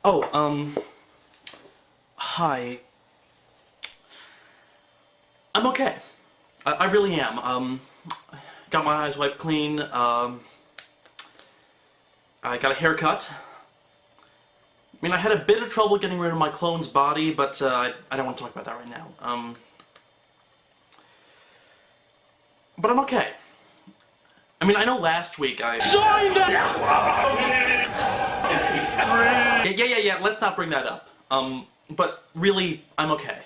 Oh, hi. I'm okay. I really am. Got my eyes wiped clean. I got a haircut. I mean, I had a bit of trouble getting rid of my clone's body, but I don't want to talk about that right now. But I'm okay. I mean, I know last week I... Join the... Yeah, let's not bring that up. But really, I'm okay.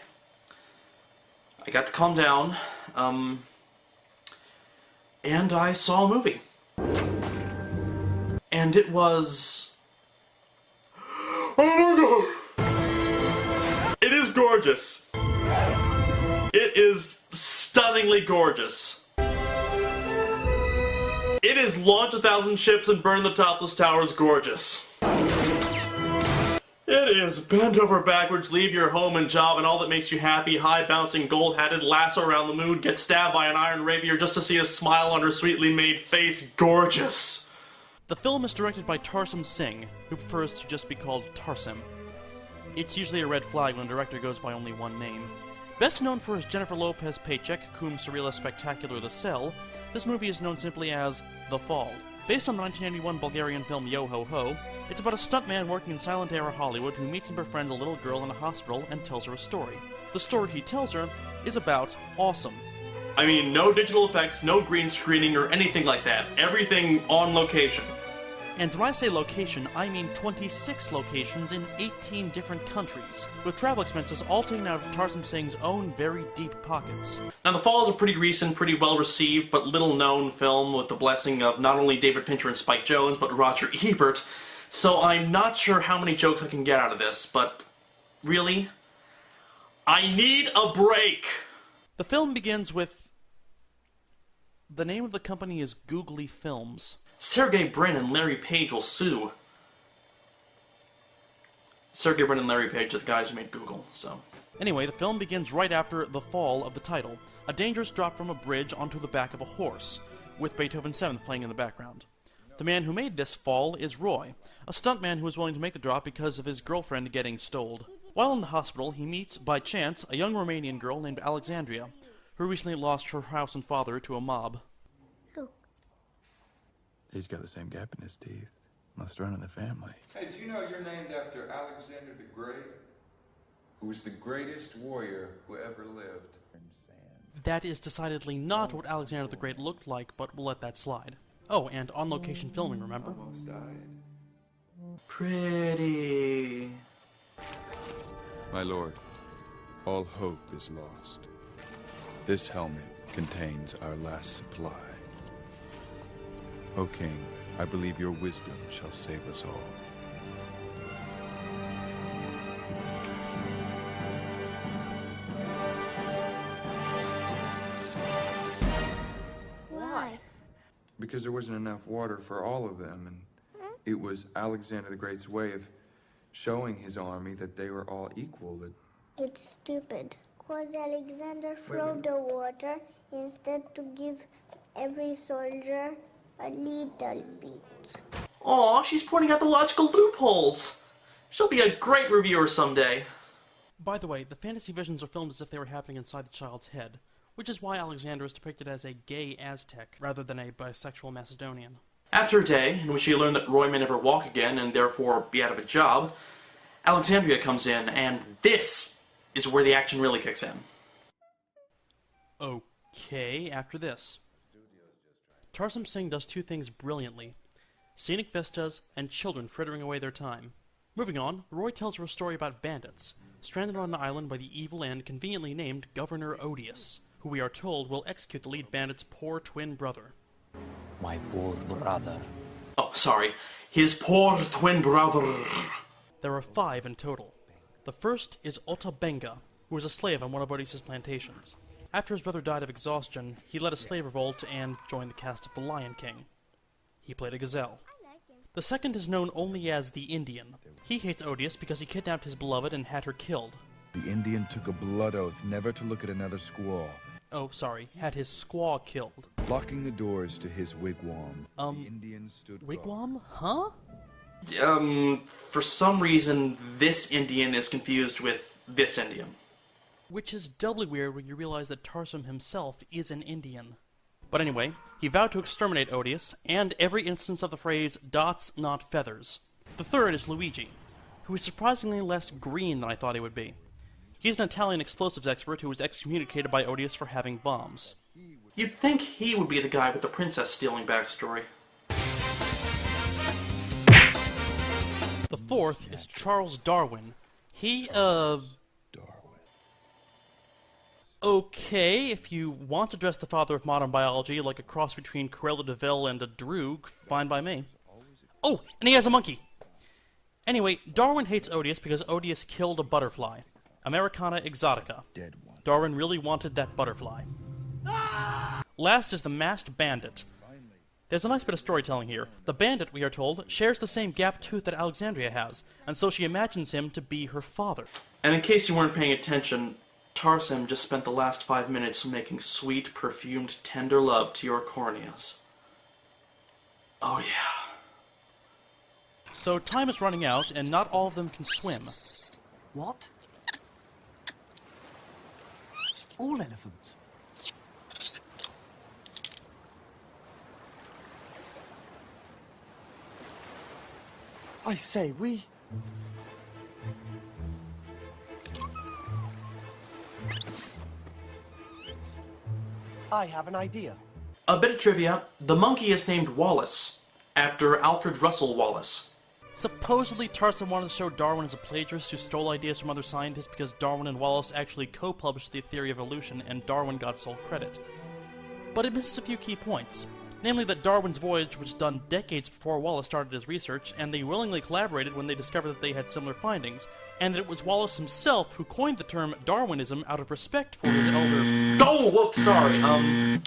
I got to calm down, and I saw a movie. And it was... Oh my god! It is gorgeous. It is stunningly gorgeous. It is launch 1,000 ships and burn the topless towers gorgeous. It is bend over backwards, leave your home and job and all that makes you happy, high-bouncing, gold-hatted, lasso around the moon, get stabbed by an iron rapier just to see a smile on her sweetly made face gorgeous. The film is directed by Tarsem Singh, who prefers to just be called Tarsem. It's usually a red flag when a director goes by only one name. Best known for his Jennifer Lopez paycheck, cum surrealis spectacular The Cell, this movie is known simply as The Fall. Based on the 1991 Bulgarian film Yo Ho Ho, it's about a stuntman working in silent-era Hollywood who meets and befriends a little girl in a hospital and tells her a story. The story he tells her is about awesome. I mean, no digital effects, no green screening or anything like that. Everything on location. And when I say location, I mean 26 locations in 18 different countries, with travel expenses all taken out of Tarsem Singh's own very deep pockets. Now, The Fall is a pretty recent, pretty well-received, but little-known film with the blessing of not only David Fincher and Spike Jonze, but Roger Ebert, so I'm not sure how many jokes I can get out of this, but really, I need a break! The film begins with... the name of the company is Googly Films. Sergey Brin and Larry Page will sue. Sergey Brin and Larry Page are the guys who made Google, so... Anyway, the film begins right after the fall of the title, a dangerous drop from a bridge onto the back of a horse, with Beethoven's Seventh playing in the background. The man who made this fall is Roy, a stuntman who is willing to make the drop because of his girlfriend getting stoled. While in the hospital, he meets, by chance, a young Romanian girl named Alexandria, who recently lost her house and father to a mob. He's got the same gap in his teeth. Must run in the family. Hey, do you know you're named after Alexander the Great? Who was the greatest warrior who ever lived. That is decidedly not what Alexander the Great looked like, but we'll let that slide. Oh, and on-location filming, remember? Almost died. Pretty... My lord, all hope is lost. This helmet contains our last supply. O King, I believe your wisdom shall save us all. Why? Because there wasn't enough water for all of them, and it was Alexander the Great's way of showing his army that they were all equal. That It's stupid. Cause Alexander flowed the water instead to give every soldier a little bit. Aw, she's pointing out the logical loopholes! She'll be a great reviewer someday. By the way, the fantasy visions are filmed as if they were happening inside the child's head, which is why Alexander is depicted as a gay Aztec, rather than a bisexual Macedonian. After a day, in which he learned that Roy may never walk again, and therefore be out of a job, Alexandria comes in, and this is where the action really kicks in. Okay, after this. Tarsem Singh does two things brilliantly: scenic vistas and children frittering away their time. Moving on, Roy tells her a story about bandits, stranded on an island by the evil and conveniently named Governor Odious, who we are told will execute the lead bandit's poor twin brother. My poor brother. Oh, sorry. His poor twin brother. There are 5 in total. The first is Ota Benga, who was a slave on one of Odysseus' plantations. After his brother died of exhaustion, he led a slave revolt and joined the cast of The Lion King. He played a gazelle. The second is known only as the Indian. He hates Odious because he kidnapped his beloved and had her killed. The Indian took a blood oath never to look at another squaw. Oh, sorry, had his squaw killed. Locking the doors to his wigwam, the Indian stood guard. Wigwam? Huh? For some reason, this Indian is confused with this Indian. Which is doubly weird when you realize that Tarsem himself is an Indian. But anyway, he vowed to exterminate Odious, and every instance of the phrase, dots, not feathers. The third is Luigi, who is surprisingly less green than I thought he would be. He's an Italian explosives expert who was excommunicated by Odious for having bombs. You'd think he would be the guy with the princess stealing backstory. The fourth is Charles Darwin. He, Okay, if you want to dress the father of modern biology like a cross between Cruella de Vil and a Droog, fine by me. Oh, and he has a monkey! Anyway, Darwin hates Odious because Odious killed a butterfly. Americana exotica. Dead one. Darwin really wanted that butterfly. Last is the masked bandit. There's a nice bit of storytelling here. The bandit, we are told, shares the same gap tooth that Alexandria has, and so she imagines him to be her father. And in case you weren't paying attention, Tarsem just spent the last 5 minutes making sweet, perfumed, tender love to your corneas. Oh yeah. So time is running out, and not all of them can swim. What? All elephants? I say, I have an idea. A bit of trivia, the monkey is named Wallace, after Alfred Russel Wallace. Supposedly, Tarsem wanted to show Darwin as a plagiarist who stole ideas from other scientists because Darwin and Wallace actually co-published the theory of evolution and Darwin got sole credit. But it misses a few key points. Namely that Darwin's voyage was done decades before Wallace started his research, and they willingly collaborated when they discovered that they had similar findings, and that it was Wallace himself who coined the term Darwinism out of respect for his elder... Oh, whoops, sorry, had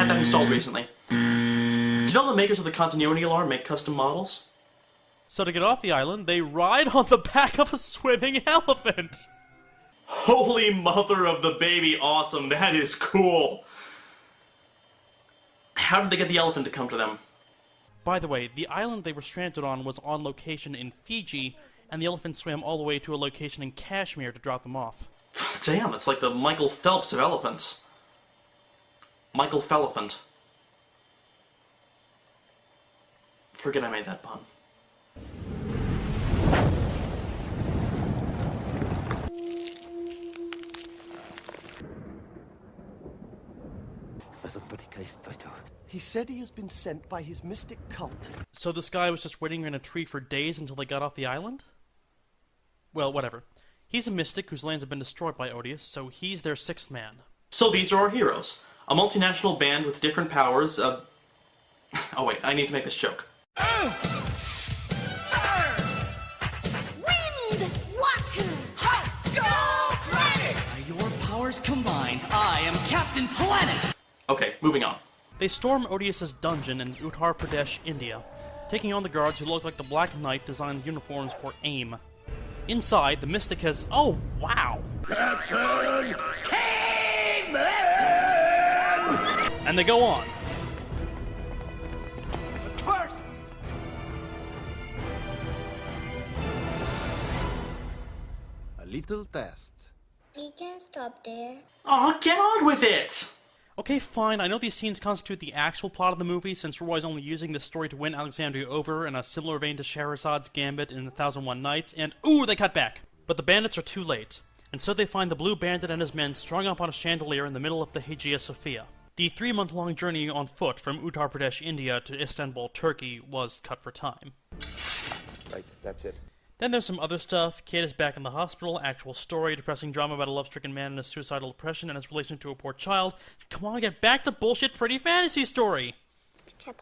that installed recently. Do you know the makers of the continuity alarm make custom models? So to get off the island, they ride on the back of a swimming elephant! Holy mother of the baby awesome, that is cool! How did they get the elephant to come to them? By the way, the island they were stranded on was on location in Fiji, and the elephant swam all the way to a location in Kashmir to drop them off. Damn, it's like the Michael Phelps of elephants. Michael Fellephant. Forget I made that pun. He said he has been sent by his mystic cult. So this guy was just waiting in a tree for days until they got off the island? Well, whatever. He's a mystic whose lands have been destroyed by Odious, so he's their sixth man. So these are our heroes. A multinational band with different powers, Oh wait, I need to make this joke. Wind! Water! Go Planet! By your powers combined, I am Captain Planet! Okay, moving on. They storm Odysseus' dungeon in Uttar Pradesh, India, taking on the guards who look like the Black Knight designed uniforms for AIM. Inside, the Mystic has... Oh, wow! And they go on. First! A little test. You can stop there. Aw, get on with it! Okay, fine, I know these scenes constitute the actual plot of the movie, since Roy's only using this story to win Alexandria over in a similar vein to Shahrazad's gambit in 1001 Nights, and ooh, they cut back! But the bandits are too late, and so they find the Blue Bandit and his men strung up on a chandelier in the middle of the Hagia Sophia. The 3-month-long journey on foot from Uttar Pradesh, India to Istanbul, Turkey was cut for time. Right, that's it. Then there's some other stuff. Kid is back in the hospital, actual story, depressing drama about a love-stricken man and his suicidal depression and his relation to a poor child. Come on, get back to bullshit pretty fantasy story!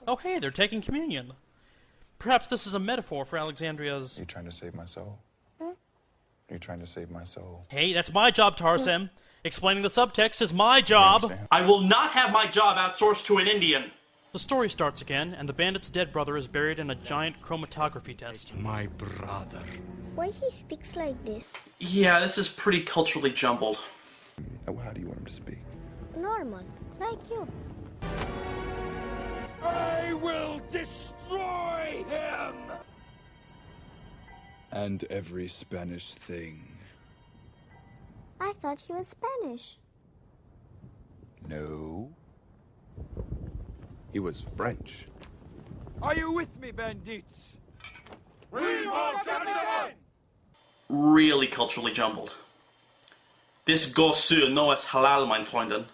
Oh hey, they're taking communion. Perhaps this is a metaphor for Alexandria's... Are you trying to save my soul? Are you trying to save my soul? Hey, that's my job, Tarsem. Explaining the subtext is my job! I will not have my job outsourced to an Indian! The story starts again, and the bandit's dead brother is buried in a giant chromatography test. My brother. Why he speaks like this? Yeah, this is pretty culturally jumbled. How do you want him to speak? Normal, like you. I will destroy him! And every Spanish thing. I thought he was Spanish. No. He was French. Are you with me, bandits? Really culturally jumbled. This Gosu no es halal, mein Freunden.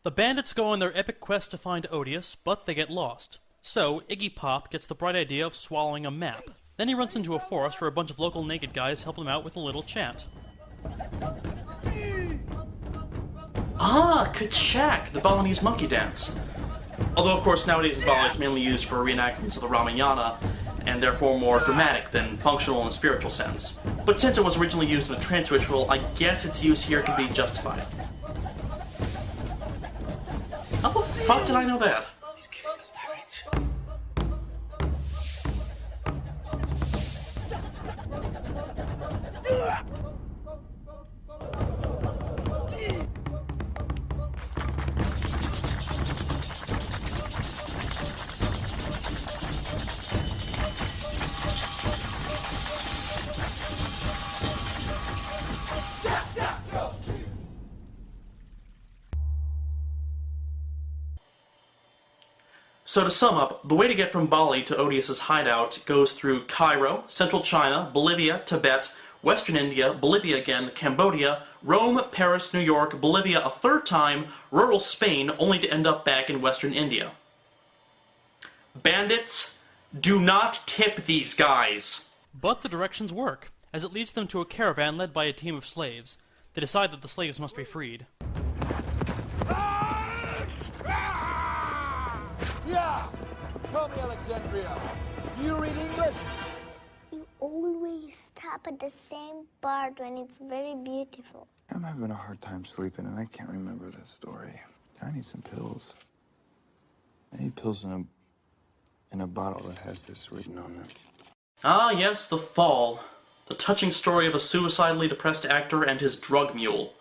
The bandits go on their epic quest to find Odious, but they get lost. So, Iggy Pop gets the bright idea of swallowing a map. Then he runs into a forest where a bunch of local naked guys help him out with a little chant. Ah, Kachak, the Balinese monkey dance. Although, of course, nowadays the ballet is mainly used for reenactments of the Ramayana, and therefore more dramatic than functional in a spiritual sense. But since it was originally used in a trance ritual, I guess its use here can be justified. How the fuck did I know that? He's giving us direction. So to sum up, the way to get from Bali to Odysseus' hideout goes through Cairo, central China, Bolivia, Tibet, Western India, Bolivia again, Cambodia, Rome, Paris, New York, Bolivia a third time, rural Spain, only to end up back in Western India. Bandits, do not tip these guys. But the directions work, as it leads them to a caravan led by a team of slaves. They decide that the slaves must be freed. Yeah! Tell me, Alexandria, do you read English? You always stop at the same part when it's very beautiful. I'm having a hard time sleeping, and I can't remember this story. I need some pills. I need pills in a bottle that has this written on them. Ah yes, The Fall. The touching story of a suicidally depressed actor and his drug mule.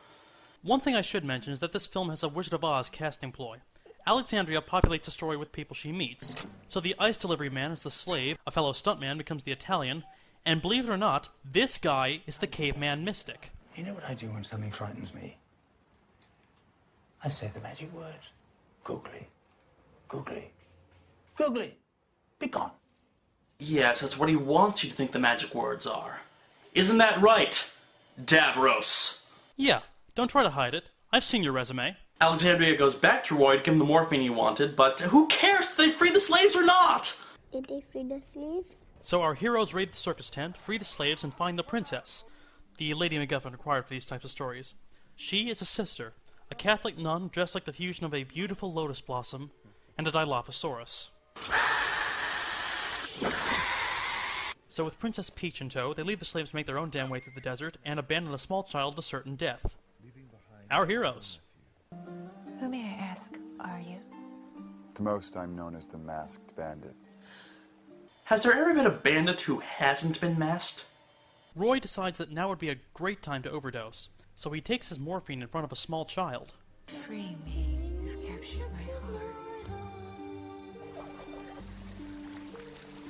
One thing I should mention is that this film has a Wizard of Oz casting ploy. Alexandria populates the story with people she meets. So the ice delivery man is the slave, a fellow stuntman becomes the Italian, and believe it or not, this guy is the caveman mystic. You know what I do when something frightens me? I say the magic words. Googly. Googly. Googly. Be gone. Yes, that's what he wants you to think the magic words are. Isn't that right, Davros? Yeah, don't try to hide it. I've seen your resume. Alexandria goes back to Roy to give him the morphine he wanted, but who cares? Did they free the slaves or not? Did they free the slaves? So our heroes raid the circus tent, free the slaves, and find the princess, the Lady MacGuffin required for these types of stories. She is a sister, a Catholic nun dressed like the fusion of a beautiful lotus blossom and a Dilophosaurus. So with Princess Peach in tow, they leave the slaves to make their own damn way through the desert and abandon a small child to certain death. Our heroes. Who, may I ask, are you? To most, I'm known as the Masked Bandit. Has there ever been a bandit who hasn't been masked? Roy decides that now would be a great time to overdose, so he takes his morphine in front of a small child. Free me. You've captured my heart.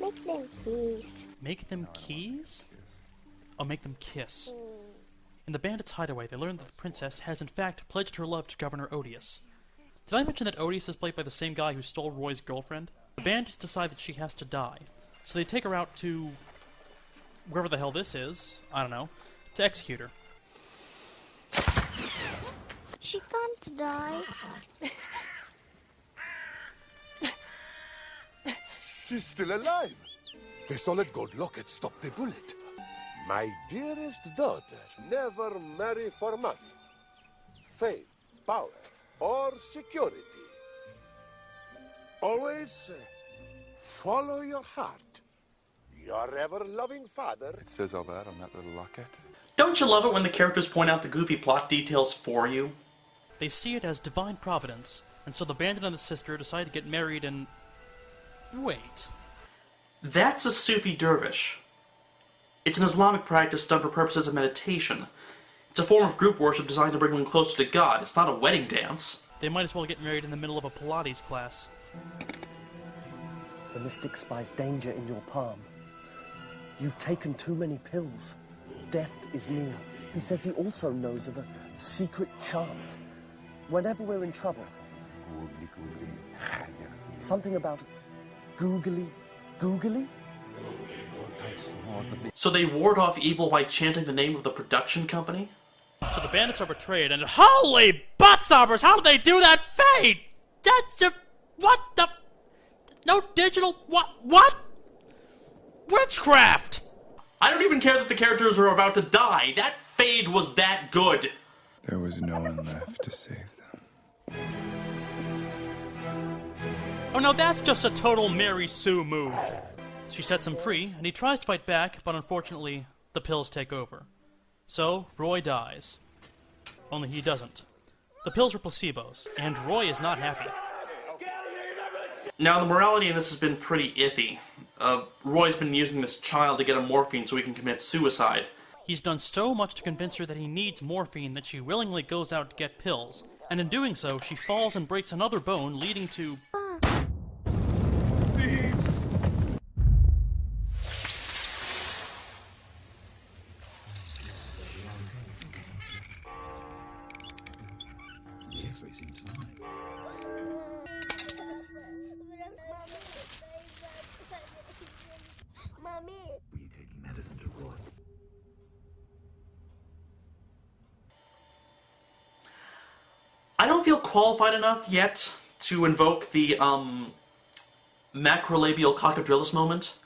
Make them kiss. Make them keys? Oh, make them kiss. In the bandits' hideaway, they learn that the princess has in fact pledged her love to Governor Odious. Did I mention that Odious is played by the same guy who stole Roy's girlfriend? The bandits decide that she has to die, so they take her out to wherever the hell this is, I don't know, to execute her. She can't die. She's still alive. The solid gold locket stopped the bullet. My dearest daughter, never marry for money, fame, power, or security. Always follow your heart. Your ever-loving father. It says all that on that little locket. Don't you love it when the characters point out the goofy plot details for you? They see it as divine providence, and so the bandit and the sister decide to get married and... wait. That's a Sufi dervish. It's an Islamic practice done for purposes of meditation. It's a form of group worship designed to bring one closer to God. It's not a wedding dance. They might as well get married in the middle of a Pilates class. The mystic spies danger in your palm. You've taken too many pills. Death is near. He says he also knows of a secret chant. Whenever we're in trouble. Something about googly, googly? So they ward off evil by chanting the name of the production company? So the bandits are betrayed, and holy butt stoppers, how did they do that fade? That's a... what the... no digital... what? Witchcraft! I don't even care that the characters are about to die. That fade was that good. There was no one left to save them. Oh, now that's just a total Mary Sue move. She sets him free, and he tries to fight back, but unfortunately, the pills take over. So, Roy dies. Only he doesn't. The pills are placebos, and Roy is not happy. Now, the morality in this has been pretty iffy. Roy's been using this child to get him morphine so he can commit suicide. He's done so much to convince her that he needs morphine that she willingly goes out to get pills, and in doing so, she falls and breaks another bone, leading to... Thieves! Mommy. I don't feel qualified enough yet to invoke the, macrolabial cockodrillis moment,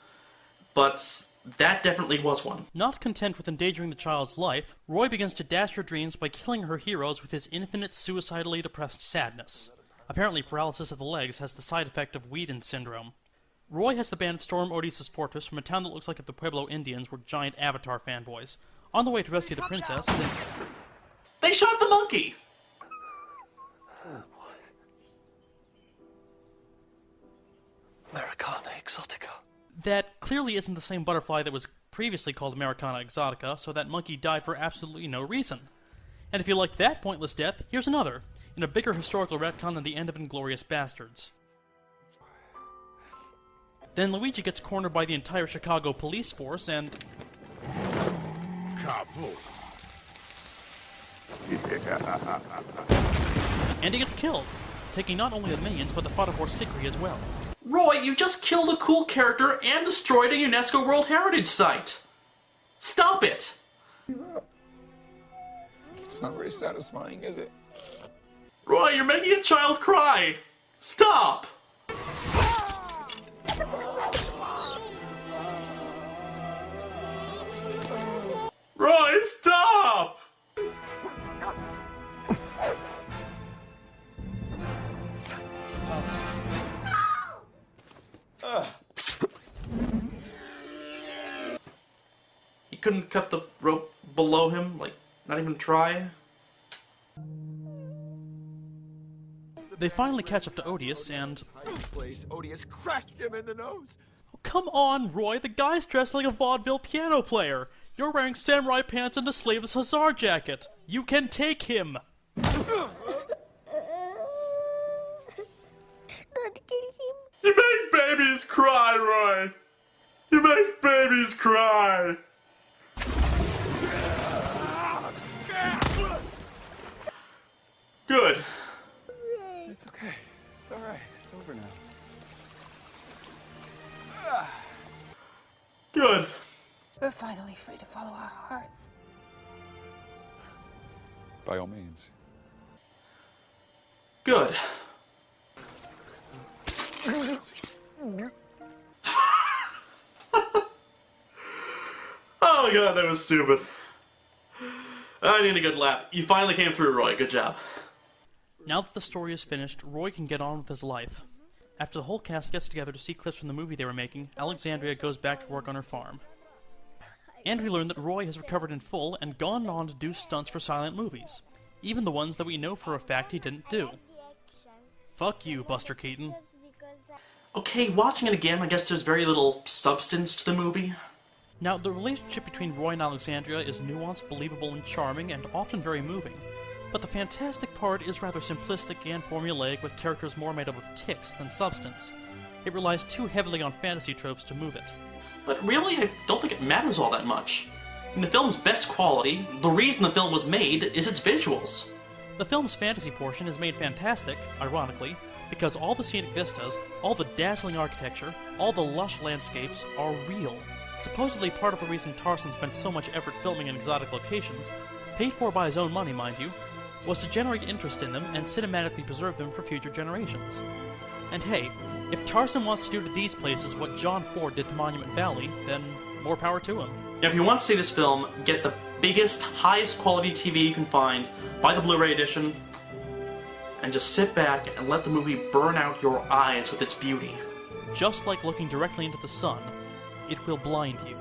but that definitely was one. Not content with endangering the child's life, Roy begins to dash her dreams by killing her heroes with his infinite suicidally depressed sadness. Apparently, paralysis of the legs has the side effect of Whedon syndrome. Roy has the bandits storm Odysseus' fortress from a town that looks like if the Pueblo Indians were giant Avatar fanboys. On the way to rescue the princess, they shot the monkey! Americana Exotica. That clearly isn't the same butterfly that was previously called Americana Exotica, so that monkey died for absolutely no reason. And if you like that pointless death, here's another, in a bigger historical retcon than the end of Inglourious Bastards. Then Luigi gets cornered by the entire Chicago police force and... and he gets killed, taking not only the minions, but the Fata Sikri as well. Roy, you just killed a cool character and destroyed a UNESCO World Heritage Site! Stop it! It's not very satisfying, is it? Roy, you're making a child cry! Stop! Roy, stop! He couldn't cut the rope below him, like, not even try? They finally catch up to Odious and... Odious cracked him in the nose! Oh, come on, Roy, the guy's dressed like a vaudeville piano player! You're wearing samurai pants and a sleeveless hussar jacket! You can take him! Not kill him. You make babies cry, Roy! You make babies cry! Good. It's okay. It's alright. It's over now. Good. We're finally free to follow our hearts. By all means. Good. Oh my god, that was stupid. I need a good laugh. You finally came through, Roy. Good job. Now that the story is finished, Roy can get on with his life. After the whole cast gets together to see clips from the movie they were making, Alexandria goes back to work on her farm. And we learn that Roy has recovered in full and gone on to do stunts for silent movies, even the ones that we know for a fact he didn't do. Fuck you, Buster Keaton. Okay, watching it again, I guess there's very little substance to the movie. Now, the relationship between Roy and Alexandria is nuanced, believable, and charming, and often very moving. But the fantastic part is rather simplistic and formulaic, with characters more made up of tics than substance. It relies too heavily on fantasy tropes to move it. but really, I don't think it matters all that much. In the film's best quality, the reason the film was made is its visuals. The film's fantasy portion is made fantastic, ironically, because all the scenic vistas, all the dazzling architecture, all the lush landscapes are real. Supposedly part of the reason Tarsem spent so much effort filming in exotic locations, paid for by his own money, mind you, was to generate interest in them and cinematically preserve them for future generations. And hey, if Tarsem wants to do to these places what John Ford did to Monument Valley, then more power to him. Now, if you want to see this film, get the biggest, highest quality TV you can find, buy the Blu-ray edition, and just sit back and let the movie burn out your eyes with its beauty. Just like looking directly into the sun, it will blind you.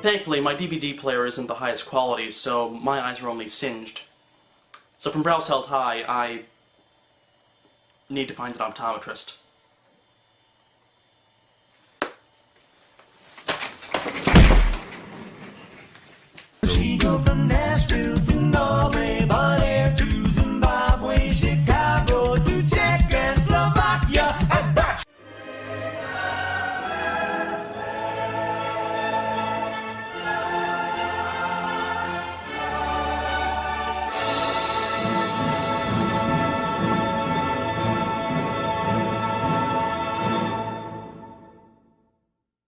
Thankfully, my DVD player isn't the highest quality, so my eyes are only singed. So from Brows Held High, I need to find an optometrist. She go from